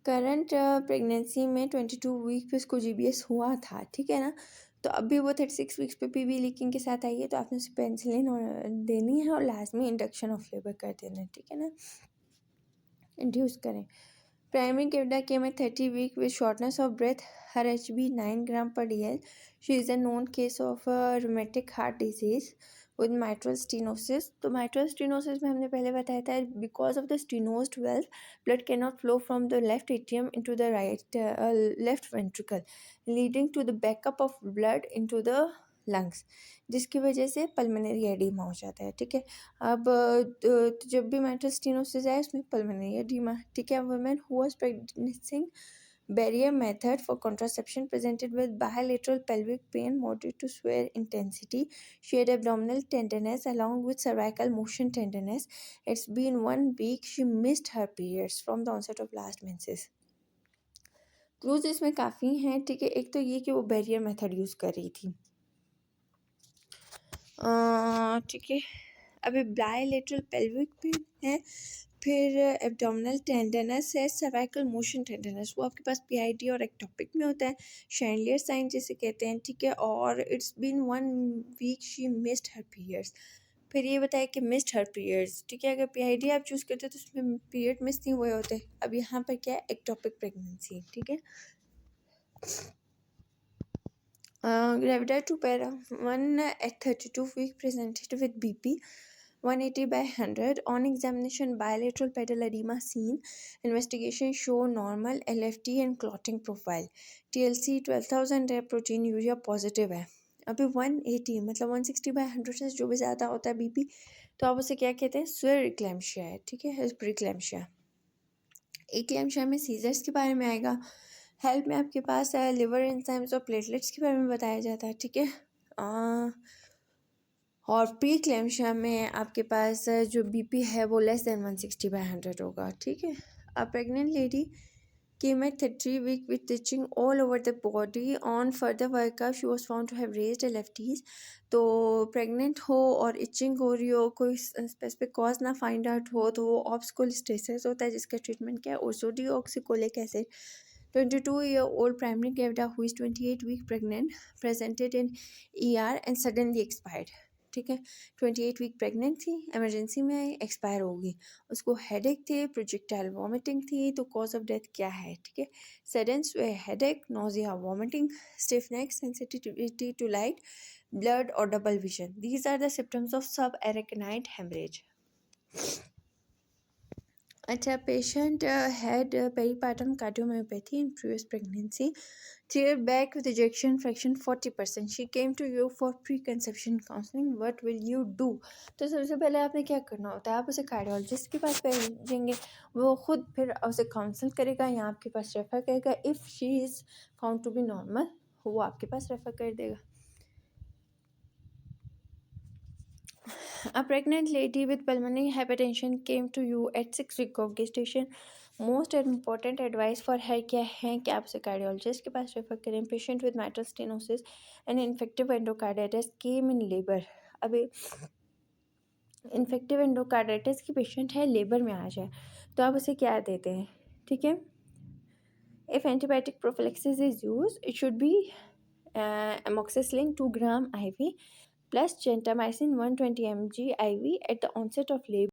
Current pregnancy में 22 week पे उसको GBS हुआ था, ठीक है ना। तो अभी वो 36 वीक्स पे PV लीकिंग के साथ आई है, तो आपने उसे पेंसिलिन और देनी है और लास्ट में इंडक्शन ऑफ लेबर कर देना है, ठीक है ना। इंड्यूस करें। प्राइमरी केवडा came at 30 week with shortness of breath, her HB 9 gram per DL. She is a known case of rheumatic heart disease with mitral stenosis. तो mitral stenosis में हमने पहले बताया था, because of the stenosed valve, blood cannot flow from the left atrium into the left ventricle, leading to the backup of blood into the lungs, जिसकी वजह से pulmonary oedema हो जाता है, ठीक है। अब तो जब भी mitral stenosis है उसमें pulmonary edema, ठीक है। women who was practicing barrier method for contraception presented with bilateral pelvic pain, moderate to severe intensity. She had abdominal tenderness along with cervical motion tenderness. It's been 1 week. She missed her periods from the onset of last menses. Cruise इसमें काफ़ी हैं, ठीक है। एक तो ये कि वो बैरियर मेथड यूज़ कर रही थी, ठीक है। अभी बायलेटरल पेल्विक पेन है, फिर एब्डोमिनल टेंडरनेस है, सर्वाइकल मोशन टेंडरनेस, वो आपके पास PID और एक्टोपिक में होता है, शैंडलियर साइन जिसे कहते हैं, ठीक है। और it's been 1 week she missed her periods. फिर ये बताया कि मिस्ड हर पीरियड्स, ठीक है। अगर PID आप चूज़ करते तो उसमें पीरियड मिस नहीं हुए होते। अब यहाँ पर क्या है, एक्टोपिक प्रेगनेंसी, ठीक है। Gravida to para 1 at 32 week presented with BP 180 by 100. On examination, bilateral pedal edema seen. Investigation show normal LFT and clotting profile. TLC 12,000 है, protein urea positive है। अभी 180 मतलब 160 by 100 से जो भी ज़्यादा होता है BP, तो आप उसे क्या कहते हैं, स्वेर इक्लेम्शिया है, ठीक है। प्रीक्लेम्शिया। एक्लेम्शिया में सीजर्स के बारे में आएगा। हेल्प में आपके पास लिवर एंजाइम्स और प्लेटलेट्स के बारे में बताया जाता है, ठीक है। और प्रीक्लेम्शिया में आपके पास जो BP है वो लेस देन 160 by 100 होगा, ठीक है। अ pregnant lady came at 33 week with itching all over the body. On further workup, she was found to have raised LFTs. तो प्रेग्नेंट हो और इचिंग हो रही हो, कोई स्पेसिफिक कॉज ना फाइंड आउट हो, तो वो ऑब्सकोलिस्टेसिस होता है, जिसका ट्रीटमेंट क्या है, ओर्सोडीऑक्सिकोलिक acid. 22-year-old primary gravida who is 28 week pregnant presented in ER and suddenly expired, ठीक है। 28 वीक प्रेग्नेंट थी, इमरजेंसी में आई, एक्सपायर होगी। उसको हेडेक थे, प्रोजेक्टाइल वॉमिटिंग थी, तो कॉज ऑफ डेथ क्या है, ठीक है। Sudden headache, nausea, vomiting, stiff neck, sensitivity to light, blood और double vision, these are the symptoms of subarachnoid haemorrhage. अच्छा, patient had peripartum cardiomyopathy in previous pregnancy, tear back with ejection fraction 40%. She came to you for pre-conception counseling. What will you do? तो सबसे पहले आपने क्या करना होता है, आप उसे कार्डियोलॉजिस्ट के पास भेजेंगे, वो खुद फिर उसे काउंसल करेगा या आपके पास रेफ़र करेगा। If she is found to be normal, वो आपके पास रेफ़र कर देगा। A pregnant lady with pulmonary hypertension came to you at 6 weeks of gestation. Most important advice for है क्या है कि आप उसे कार्डियोलॉजिस्ट के पास रेफर करें। Patient with mitral stenosis and infective endocarditis came in labour. अभी इन्फेक्टिव एंडोकार्डाइटिस की पेशेंट है, लेबर में आ जाए, तो आप उसे क्या देते हैं, ठीक है। If antibiotic prophylaxis is use, it should be amoxicillin 2 gram IV plus gentamicin 120 mg IV at the onset of labor.